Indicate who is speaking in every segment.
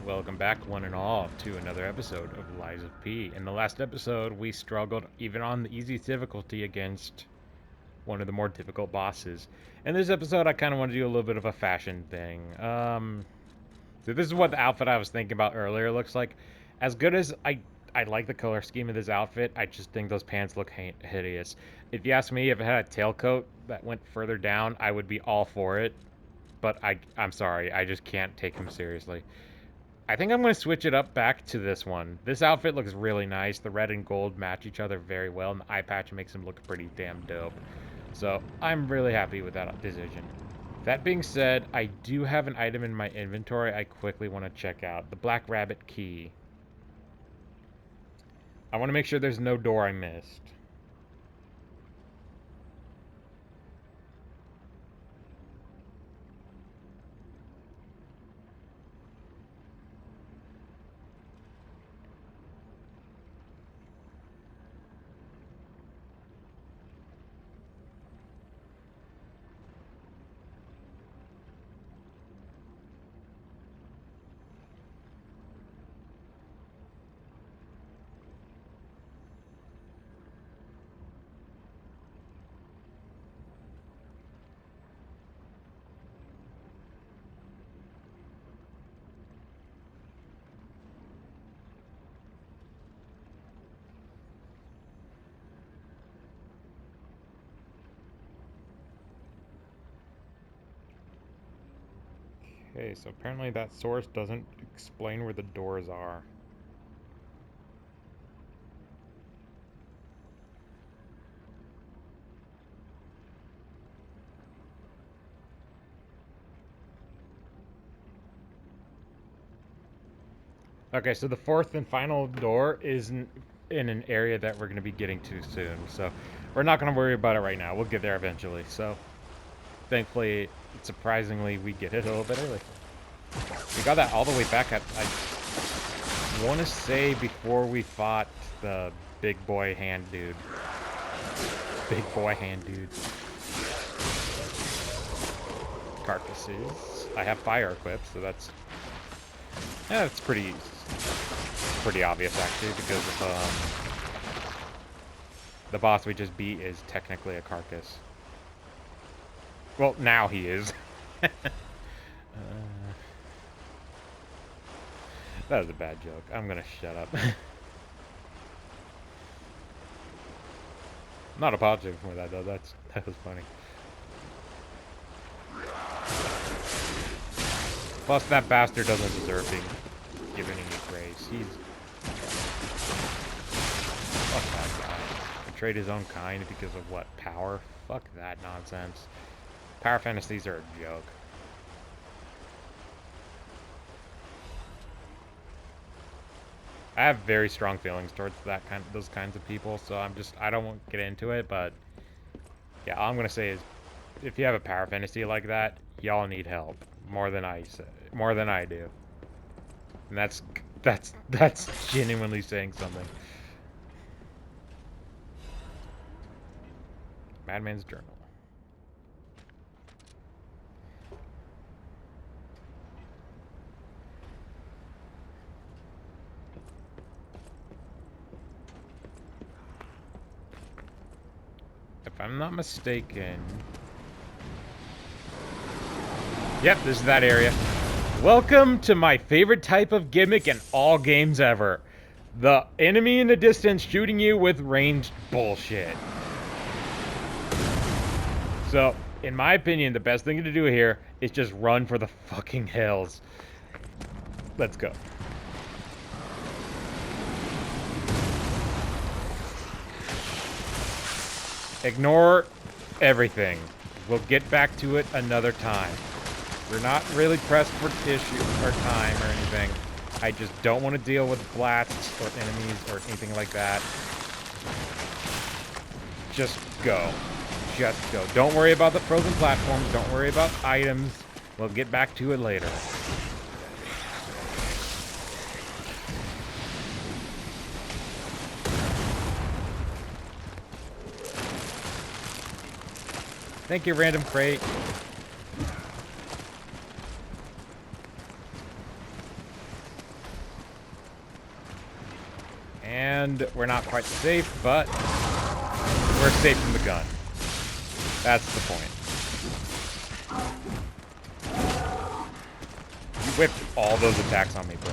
Speaker 1: Welcome back, one and all, to another episode of Lies of P. In the last episode, we struggled even on the easiest difficulty against one of the more difficult bosses. In this episode, I kind of want to do a little bit of a fashion thing. So this is what the outfit I was thinking about earlier looks like. As good as I like the color scheme of this outfit, I just think those pants look hideous. If you ask me if it had a tailcoat that went further down, I would be all for it. But I'm sorry, I just can't take him seriously. I think I'm going to switch it up back to this one. This outfit looks really nice. The red and gold match each other very well, and the eye patch makes him look pretty damn dope. So I'm really happy with that decision. That being said, I do have an item in my inventory I quickly want to check out. The Black Rabbit Key. I want to make sure there's no door I missed. Okay, so apparently that source doesn't explain where the doors are. Okay, so the fourth and final door is in an area that we're going to be getting to soon. So we're not going to worry about it right now. We'll get there eventually. So thankfully, surprisingly, we get it a little bit early. We got that all the way back at, I want to say, before we fought the big boy hand dude. Big boy hand dude. Carcasses. I have fire equipped, so that's... Yeah, it's pretty obvious, actually, because the boss we just beat is technically a carcass. Well, now he is. That was a bad joke. I'm gonna shut up. Not apologizing for that, though. That was funny. Plus, that bastard doesn't deserve being given any grace. He's... Fuck that guy. Betrayed his own kind because of what? Power? Fuck that nonsense. Power fantasies are a joke. I have very strong feelings towards those kinds of people, so I don't want to get into it, but yeah, all I'm gonna say is, if you have a power fantasy like that, y'all need help more than I do, and that's genuinely saying something. Madman's Journal. If I'm not mistaken... Yep, this is that area. Welcome to my favorite type of gimmick in all games ever. The enemy in the distance shooting you with ranged bullshit. So, in my opinion, the best thing to do here is just run for the fucking hills. Let's go. Ignore everything. We'll get back to it another time. We're not really pressed for issue or time or anything. I just don't want to deal with blasts or enemies or anything like that. Just go. Just go. Don't worry about the frozen platforms. Don't worry about items. We'll get back to it later. Thank you, random crate. And we're not quite safe, but we're safe from the gun. That's the point. You whipped all those attacks on me, bro.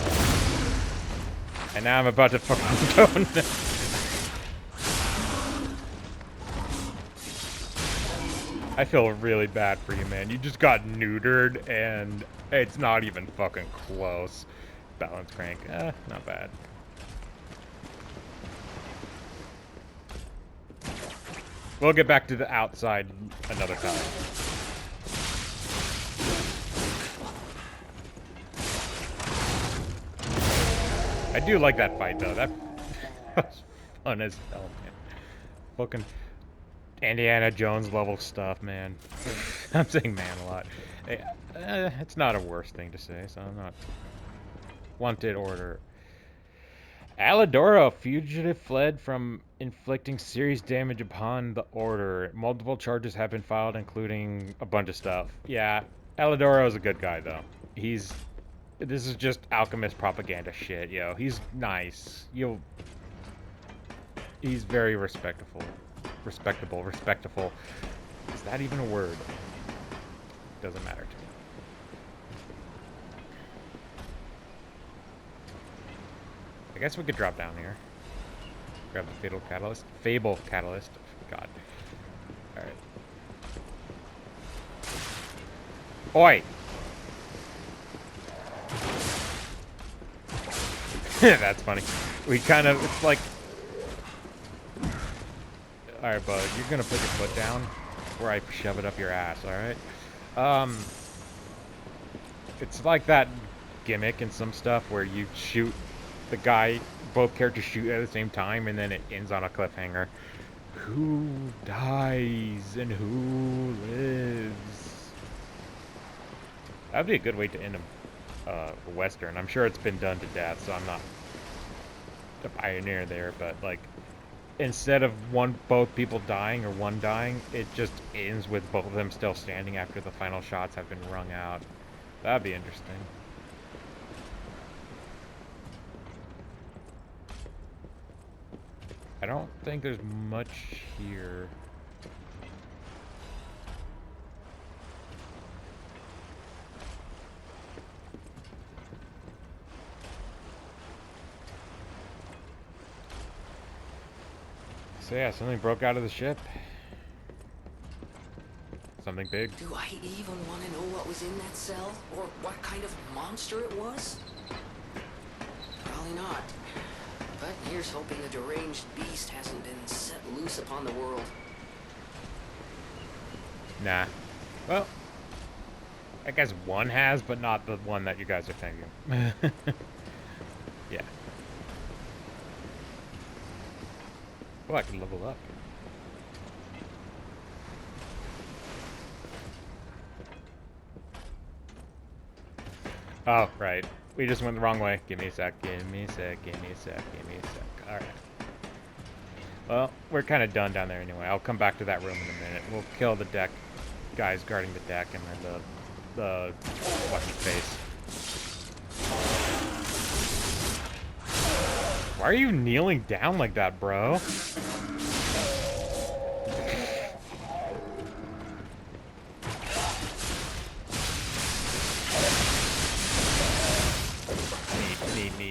Speaker 1: And now I'm about to fucking go. I feel really bad for you, man. You just got neutered, and it's not even fucking close. Balance crank. Not bad. We'll get back to the outside another time. I do like that fight, though. That was fun as hell, man. Fucking Indiana Jones level stuff, man. I'm saying man a lot. It's not a worse thing to say, so I'm not... Wanted order. Alidoro, fugitive fled from inflicting serious damage upon the order. Multiple charges have been filed, including a bunch of stuff. Yeah, Alidoro is a good guy, though. This is just alchemist propaganda shit, yo. He's nice. He's very respectful. Respectable. Is that even a word? Doesn't matter to me. I guess we could drop down here. Grab the fatal catalyst. Fable catalyst. God. Alright. Oi! That's funny. We kind of, it's like... Alright, bud, you're gonna put your foot down before I shove it up your ass, alright? It's like that gimmick in some stuff where you shoot the guy, both characters shoot at the same time, and then it ends on a cliffhanger. Who dies and who lives? That'd be a good way to end a Western. I'm sure it's been done to death, so I'm not the pioneer there, but like, instead of both people dying or one dying, it just ends with both of them still standing after the final shots have been wrung out. That'd be interesting. I don't think there's much here. So yeah, something broke out of the ship. Something big.
Speaker 2: Do I even want to know what was in that cell? Or what kind of monster it was? Probably not. But here's hoping the deranged beast hasn't been set loose upon the world.
Speaker 1: Nah. Well, I guess one has, but not the one that you guys are thinking. Yeah. Oh, I can level up. Oh, right. We just went the wrong way. Give me a sec, give me a sec, give me a sec, give me a sec. Alright. Well, we're kind of done down there anyway. I'll come back to that room in a minute. We'll kill the deck guys guarding the deck and then the what's his face. Why are you kneeling down like that, bro?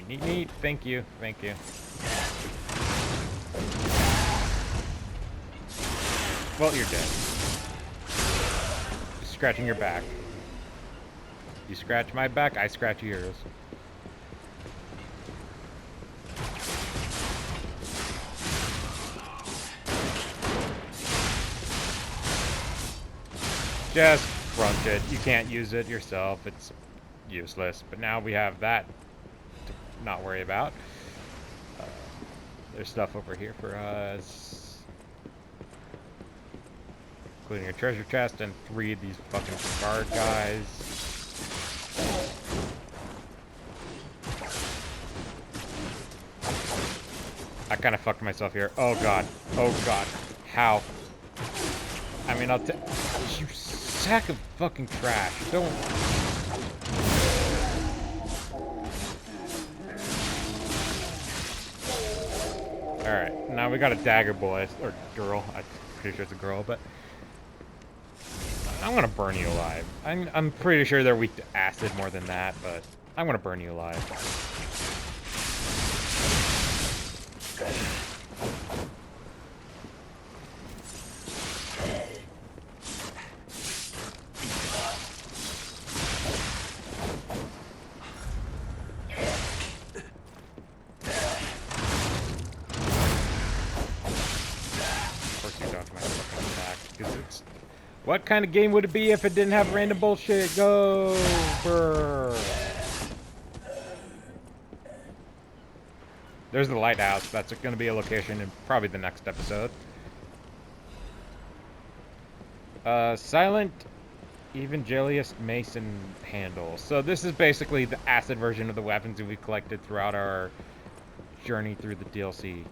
Speaker 1: Neat. Thank you. Well, you're dead. Just scratching your back. You scratch my back, I scratch yours. Just crunch it. You can't use it yourself. It's useless. But now we have that to not worry about. There's stuff over here for us. Including a treasure chest and 3 of these fucking guard guys. I kind of fucked myself here. Oh god. How? I mean, you sack of fucking trash. Don't... Alright, now we got a dagger boy, or girl. I'm pretty sure it's a girl, but I'm gonna burn you alive. I'm pretty sure they're weak to acid more than that, but I'm gonna burn you alive. What kind of game would it be if it didn't have random bullshit? Go! Brr. There's the lighthouse. That's going to be a location in probably the next episode. Silent Evangelius Mason handle. So this is basically the acid version of the weapons that we collected throughout our journey through the DLC.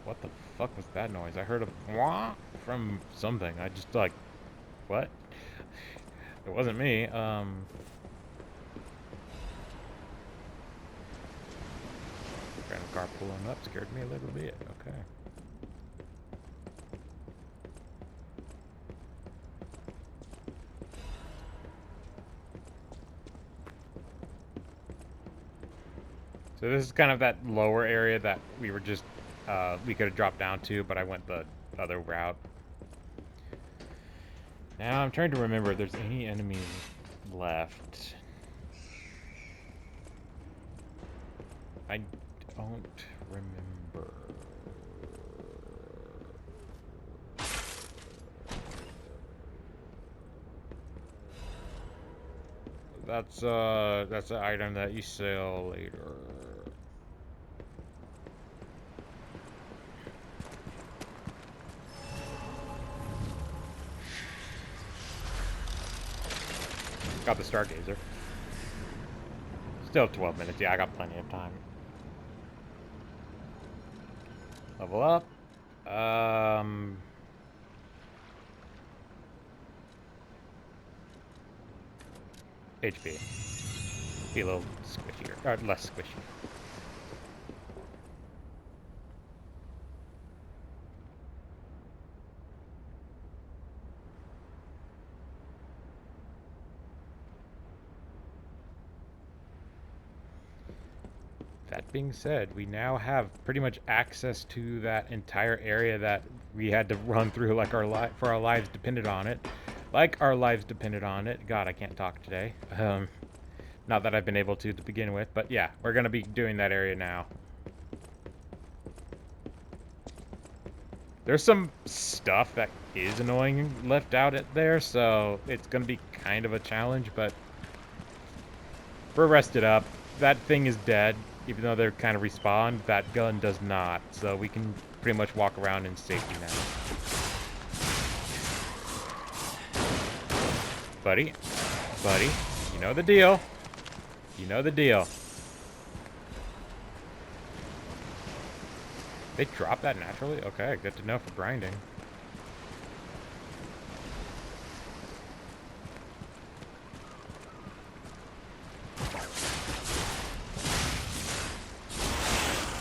Speaker 1: What the fuck was that noise? I heard a wah from something. I just like... What? It wasn't me. Random car pulling up scared me a little bit. Okay. So this is kind of that lower area that we were just, we could have dropped down to, but I went the other route. Now I'm trying to remember if there's any enemies left. I don't remember. That's an item that you sell later. Got the Stargazer. Still 12 minutes. Yeah, I got plenty of time. Level up. HP. Be a little squishier. Or less squishy. That being said, we now have pretty much access to that entire area that we had to run through like our lives depended on it. Like our lives depended on it. God, I can't talk today. Not that I've been able to begin with, but yeah, we're gonna be doing that area now. There's some stuff that is annoying left out there, so it's gonna be kind of a challenge, but we're rested up. That thing is dead. Even though they're kind of respawned, that gun does not. So we can pretty much walk around in safety now. Buddy, you know the deal. You know the deal. They drop that naturally? Okay, good to know for grinding.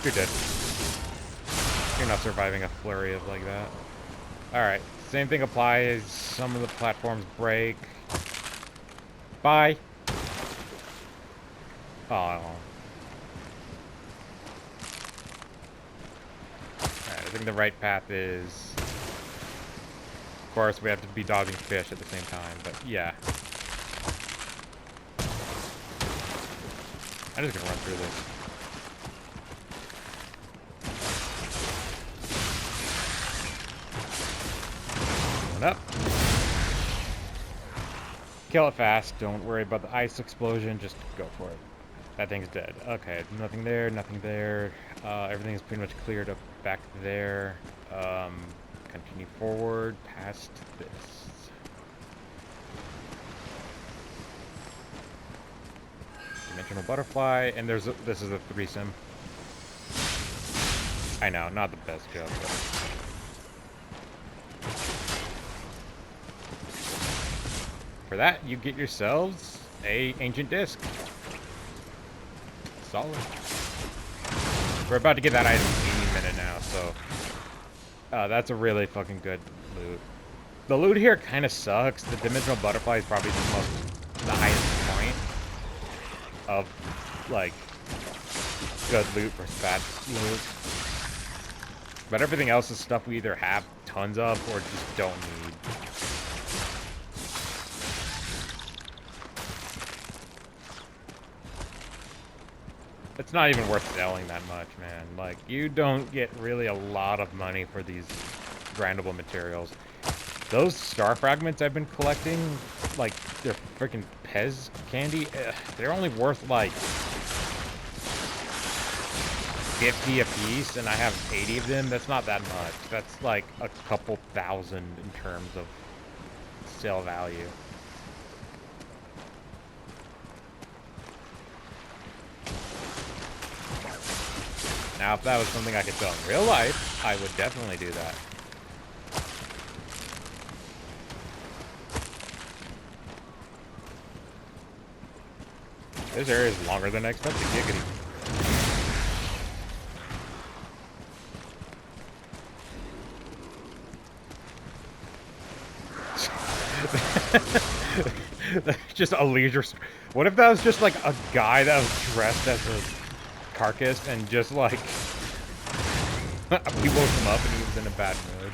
Speaker 1: You're dead. You're not surviving a flurry of like that. Alright, same thing applies. Some of the platforms break. Bye. Oh. Alright, I think the right path is... Of course, we have to be dodging fish at the same time, but yeah. I'm just gonna run through this. Up. Kill it fast. Don't worry about the ice explosion. Just go for it. That thing's dead. Okay, nothing there, nothing there. Everything's pretty much cleared up back there. Continue forward past this. Dimensional butterfly, and there's this is a threesome. I know, not the best joke, but... For that, you get yourselves a ancient disc. Solid. We're about to get that item any minute now, so that's a really fucking good loot. The loot here kind of sucks. The dimensional butterfly is probably the highest point of like good loot versus bad loot. But everything else is stuff we either have tons of or just don't need. It's not even worth selling that much, man. Like, you don't get really a lot of money for these grindable materials. Those star fragments I've been collecting, like, they're freaking Pez candy, they're only worth, like, 50 a piece, and I have 80 of them. That's not that much. That's, like, a couple thousand in terms of sale value. Now, if that was something I could sell in real life, I would definitely do that. This area is longer than I expected. Giggity. Just a leisure. What if that was just like a guy that was dressed as a carcass and just like we woke him up and he was in a bad mood?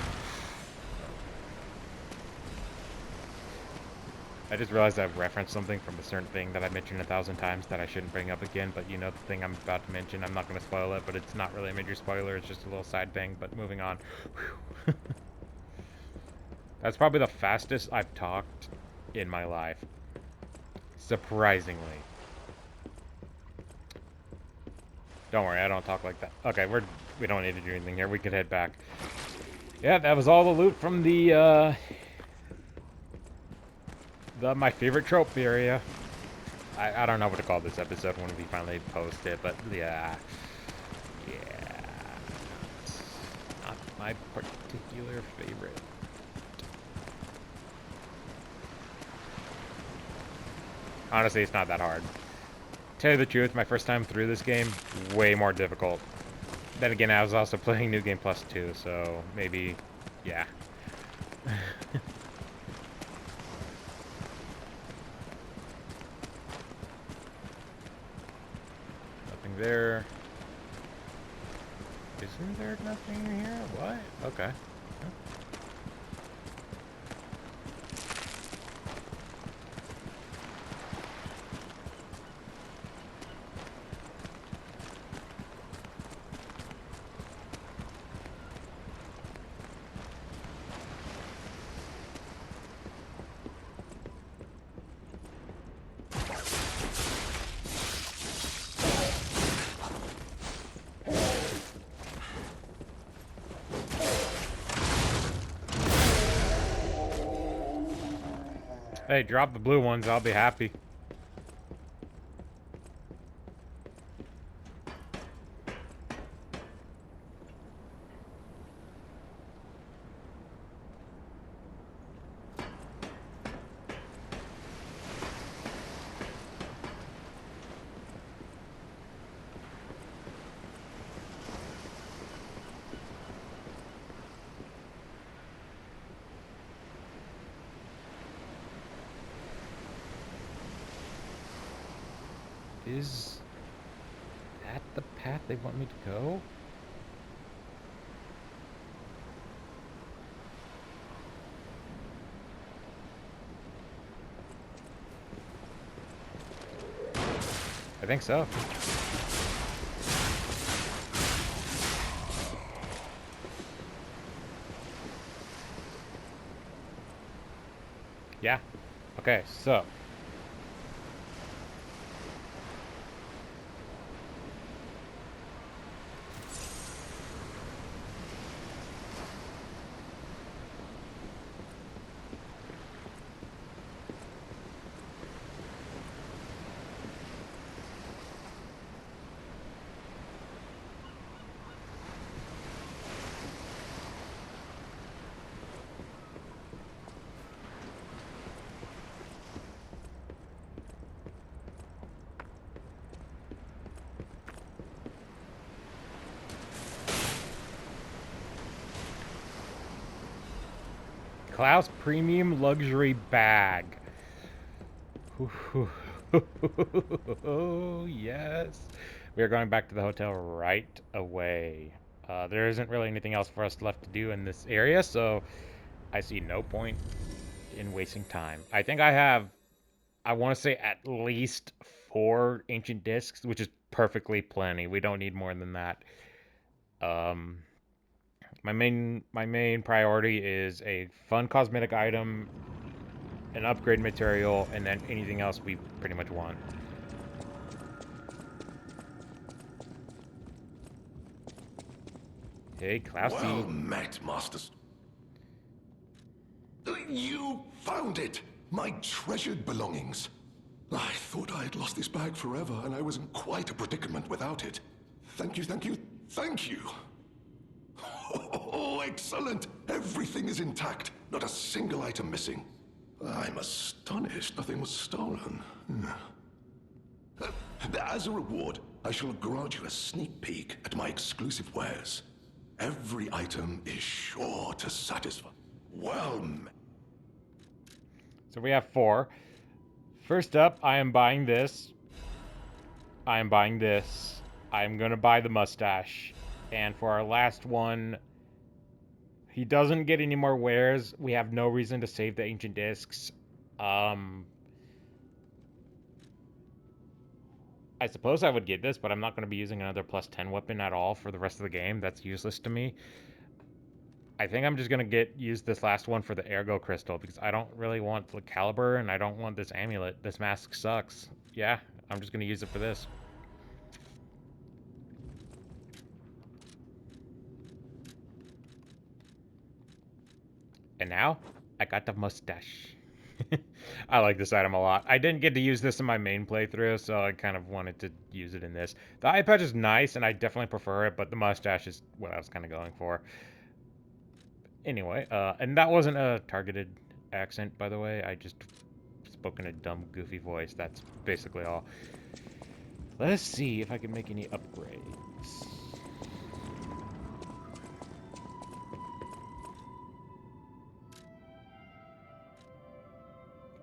Speaker 1: I just realized I've referenced something from a certain thing that I mentioned 1,000 times that I shouldn't bring up again, but you know the thing I'm about to mention, I'm not going to spoil it, but it's not really a major spoiler, it's just a little side thing, but moving on. That's probably the fastest I've talked in my life. Surprisingly. Don't worry, I don't talk like that. Okay, we don't need to do anything here. We could head back. Yeah, that was all the loot from the my favorite trope area. I don't know what to call this episode when we finally post it, but yeah. Yeah. Not my particular favorite. Honestly, it's not that hard. Tell you the truth, my first time through this game, way more difficult. Then again, I was also playing New Game Plus 2, so maybe, yeah. Nothing there. Isn't there nothing here? What? Okay. Hey, drop the blue ones, I'll be happy. Is that the path they want me to go? I think so. Yeah. Okay, so. Klaus Premium Luxury Bag. Oh, yes. We are going back to the hotel right away. There isn't really anything else for us left to do in this area, so I see no point in wasting time. I think I want to say at least 4 ancient discs, which is perfectly plenty. We don't need more than that. My main priority is a fun cosmetic item, an upgrade material, and then anything else we pretty much want. Hey, Klausy.
Speaker 3: Well met, Masters. You found it! My treasured belongings. I thought I had lost this bag forever, and I was in quite a predicament without it. Thank you, thank you, thank you! Oh, excellent! Everything is intact, not a single item missing. I'm astonished nothing was stolen. As a reward, I shall grant you a sneak peek at my exclusive wares. Every item is sure to satisfy. Well met.
Speaker 1: So we have 4. First up, I am buying this. I am buying this. I'm going to buy the mustache. And for our last one, he doesn't get any more wares. We have no reason to save the ancient discs. I suppose I would get this, but I'm not going to be using another +10 weapon at all for the rest of the game. That's useless to me. I think I'm just going to use this last one for the ergo crystal, because I don't really want the caliber, and I don't want this amulet. This mask sucks. Yeah, I'm just going to use it for this. And now, I got the mustache. I like this item a lot. I didn't get to use this in my main playthrough, so I kind of wanted to use it in this. The eye patch is nice, and I definitely prefer it, but the mustache is what I was kind of going for. Anyway, and that wasn't a targeted accent, by the way. I just spoke in a dumb, goofy voice. That's basically all. Let's see if I can make any upgrades.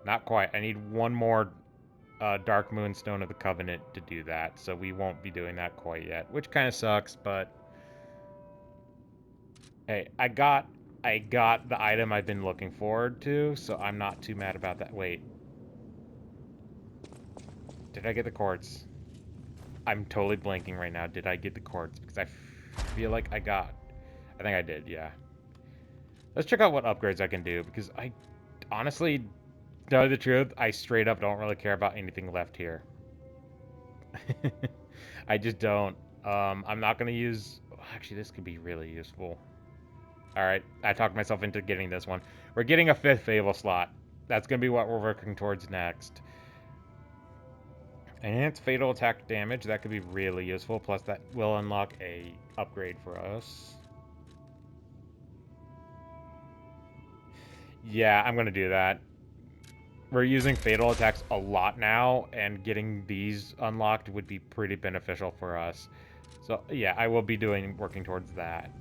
Speaker 1: Not quite. I need one more Dark Moonstone of the Covenant to do that, so we won't be doing that quite yet, which kind of sucks, but hey, I got the item I've been looking forward to, so I'm not too mad about that. Wait. Did I get the quartz? I'm totally blanking right now. Did I get the quartz? Because I feel like I think I did, yeah. Let's check out what upgrades I can do, because I honestly, to tell you the truth, I straight up don't really care about anything left here. I just don't. I'm not going to use... Actually, this could be really useful. Alright, I talked myself into getting this one. We're getting a 5th Fable slot. That's going to be what we're working towards next. Enhanced fatal attack damage. That could be really useful. Plus, that will unlock a upgrade for us. Yeah, I'm going to do that. We're using fatal attacks a lot now, and getting these unlocked would be pretty beneficial for us. So, yeah, I will be working towards that.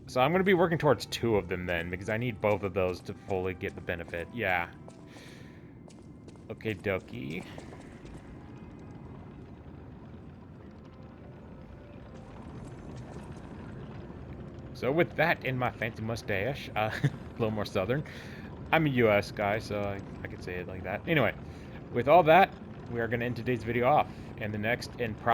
Speaker 1: So I'm going to be working towards 2 of them then, because I need both of those to fully get the benefit. Yeah. Okay, dokie. So with that in my fancy mustache, a little more southern, I'm a US guy, so I could say it like that. Anyway, with all that, we are going to end today's video off, and the next, and